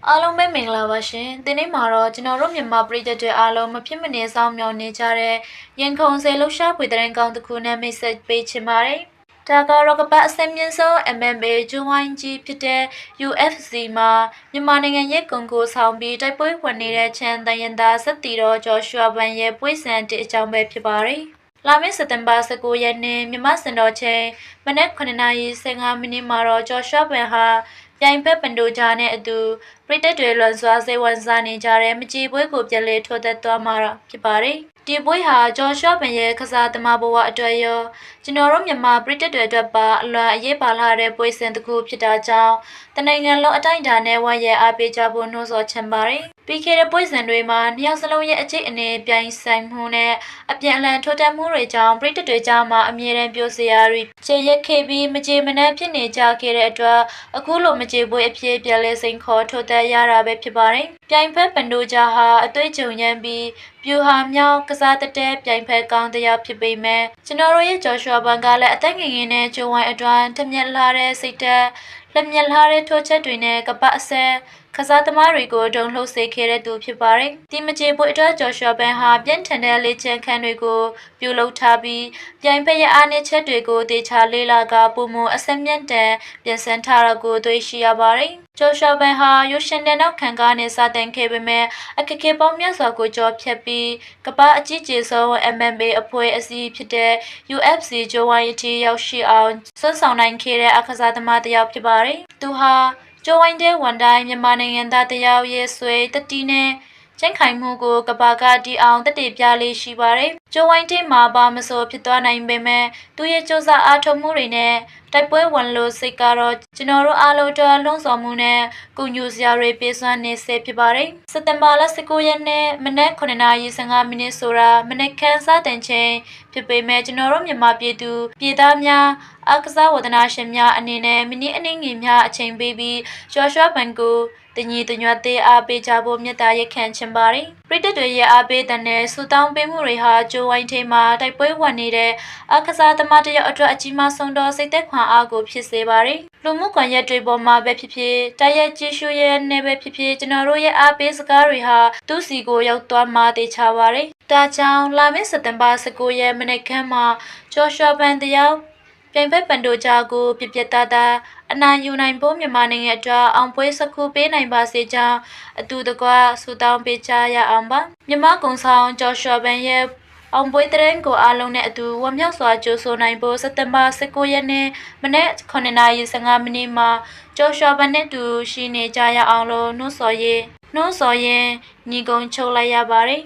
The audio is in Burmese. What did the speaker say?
အားလုံးပဲမင်္ဂလာပါရှင်။ဒီနေ့မှာတော့ကျွန်တော်တို့မြန်မာပြည်သက်တွေအားလုံးမဖြစ်မနေဆောင်မြောင်နေကြတဲ့ရင်ခုန်ဆယ်လှရှားပွေတဲ့ကောင်းတစ်ခုနဲ့မိတ်ဆက်ပေးချင်ပါတယ်။ဒါကတော့ကမ္ဘာအစမြင့်ဆုံး MMA ဂျွန်ဝိုင်းကြီးဖြစ်တဲ့ UFC မှာမြန်မာနိုင်ငံရဲ့ကွန်ကိုဆောင်ပြီးတိုက်ပွဲဝင်နေတဲ့ချန်တန်ရင်သားဆက်တီတော်ဂျော်ရှွာဘန်ရဲ့ပွေစံတဲ့အကြောင်းပဲဖြစ်ပါတယ်။လာမယ့်စက်တင်ဘာ19ရက်နေ့မြန်မာစံတော်ချိန်မနက်9:15မိနစ်မှာတော့ဂျော်ရှွာဘန်ဟာပြိုင်ဖက်ပန်ဒိုဂျာနဲ့အတူပြည်သက်တွေလွန်စွာစိတ်ဝင်စားနေကြတဲ့မကြည်ပွဲကိုပြန်လည်ထိုးသက်သွားမှာဖြစ်ပါတယ်။ဒီပွဲဟာဂျော်ရှွာဘန်ရဲ့ကစားသမားဘဝအတွက်ရောကျွန်တော်တို့မြန်မာပြည်သက်တွေအတွက်ပါအလွန်အရေးပါလာတဲ့ပွဲစဉ်တစ်ခုဖြစ်တာကြောင့်တနိုင်ငံလုံးအတိုင်းအတာနဲ့ဝါရဲအားပေးကြဖို့နှိုးဆော်ချင်ပါတယ်။ပြီးခဲ့တဲ့ပွဲစဉ်တွေမှာနှစ်ယောက်စလုံးရဲ့အခြေအနေပြိုင်ဆိုင်မှုနဲ့အပြန်အလှန်ထိုးတက်မှုတွေကြောင့်ပြည်သက်တွေကြားမှာအမြဲတမ်းပြောစရာတွေချေရက်ခဲ့ပြီးမကြေမနက်ဖြစ်နေကြခဲ့တဲ့အတွက်အခုလိုမကြေပွဲအဖြစ်ပြန်လဲစိန်ခေါ်ထိုးတက်ရတာပဲဖြစ်ပါတယ်။ပြိုင်ဖက်ပန်ဒိုဂျာဟာအသွေးကြုံရမ်းပြီးပြူဟာမြောက်ကစားတဲ့ပြိုင်ဖက်ကောင်းတရားဖြစ်ပေမဲ့ကျွန်တော်တို့ရဲ့ဂျော်ရှွာဘန်ကလည်းအသက်ငယ်ငယ်နဲ့ဂျိုဝိုင်းအတွန်းထမျက်လာတဲ့စိတ်သက်လက်မျက်လာတဲ့ထိုးချက်တွေနဲ့ကပအဆက်ကစားသမားတွေကိုဒုံလှုပ်စေခဲ့တဲ့သူဖြစ်ပါတယ်။ဒီမကြေပွဲအတွက်ဂျော်ရှွာဘန်ဟာပြင်းထန်တဲ့လေ့ကျင့်ခန်းတွေကိုပြုလုပ်ထားပြီးပြိုင်ဖက်ရဲ့အားနည်းချက်တွေကိုတေချာလေးလာကပုံမအဆက်မြင့်တန်ပြင်ဆင်ထားတာကိုတွေ့ရှိရပါတယ်။ဂျော်ရှွာဘန်ဟာရုရှင်တဲ့နောက်ခံကားနဲ့စတင်ခဲ့ပေမဲ့အခက်အခဲပေါင်းများစွာကိုကြော်ဖြတ်ပြီးကမ္ဘာအကြီးကျယ်ဆုံး MMA အဖွဲ့အစည်းဖြစ်တဲ့ UFC ဂျိုဝိုင်းတီရောက်ရှိအောင်စွမ်းဆောင်နိုင်ခဲ့တဲ့အခစားသမားတစ်ယောက်ဖြစ်ပါတယ်။သူဟာဂျိုဝိုင်းတဲ့ဝန်တိုင်းမြန်မာနိုင်ငံသားတစ်ယောက်ရဲ့ဆွေတတိနဲ့ချင်းခိုင်မှုကိုကဘာကတီအောင်တတိပြလေးရှိပါတယ်။ဂျိုဝိုင်းတီမှာပါမဆိုဖြစ်သွားနိုင်ပေမဲ့သူရဲ့စူးစမ်းအားထုတ်မှုတွေနဲ့တိုက်ပွဲဝင်လို့စိတ်ကတော့ကျွန်တော်တို့အားလုံးအတွက်လုံးဆောင်မှုနဲ့ကုညူစရာတွေပေးစွမ်းနေစေဖြစ်ပါတယ်။စက်တင်ဘာလ19ရက်နေ့မနက်9:15မိနစ်ဆိုတာမနက်ခင်းစတင်ချိန်ဖြစ်ပေမဲ့ကျွန်တော်တို့မြန်မာပြည်သူပြည်သားများအကစားဝဒနာရှင်များအနေနဲ့မိနစ်အနည်းငယ်များအချိန်ပေးပြီးဂျော်ရှွာဘန်ကိုတညီတညွတ်သေးအားပေးကြဖို့မြတ်တာရက်ခံချင်ပါတယ်။ပြည်သက်တွေရဲ့အားပေးတဲ့နဲ့စူတောင်းပေးမှုတွေဟာဂျိုဝိုင်းထဲမှာတိုက်ပွဲဝင်နေတဲ့အခစားသမားတယောက်အတွက်အကြီးမားဆုံးသောစိတ်သက်ခွန်အားကိုဖြစ်စေပါတယ်။လူမှုကွန်ရက်တွေပေါ်မှာပဲဖြစ်ဖြစ်တိုက်ရိုက်ကြည့်ရှုရဲ့နဲ့ပဲဖြစ်ဖြစ်ကျွန်တော်တို့ရဲ့အားပေးစကားတွေဟာသူ့စီကိုရောက်သွားမှတေချပါတယ်။ဒါကြောင့်လာမယ့်စက်တင်ဘာ19ရက်မနေ့ကမှဂျော်ရှွာဘန်တယောက်ပြိုင်ဖက်ပန်ဒိုဂျာကိုပြပြသားအနိုင်ယူနိုင်ဖို့မြန်မာနိုင်ငံအတွက်အောင်ပွဲစခုပေးနိုင်ပါစေကြောင်းအတူတကွဆူတောင်းပေးကြရအောင်ပါမြန်မာကုံဆောင်ဂျော်ရှွာဘန်ရဲ့အောင်ပွဲတဲ့ရင်ကိုအားလုံးနဲ့အတူဝမ်းမြောက်စွာကြိုဆိုနိုင်ဖို့စက်တင်ဘာ19ရက်နေ့မနေ့9:15မိနစ်မှာဂျော်ရှွာဘန်နဲ့တူရှိနေကြရအောင်လို့နှိုးဆော်ရင်ညီကုံချုပ်လိုက်ရပါတယ်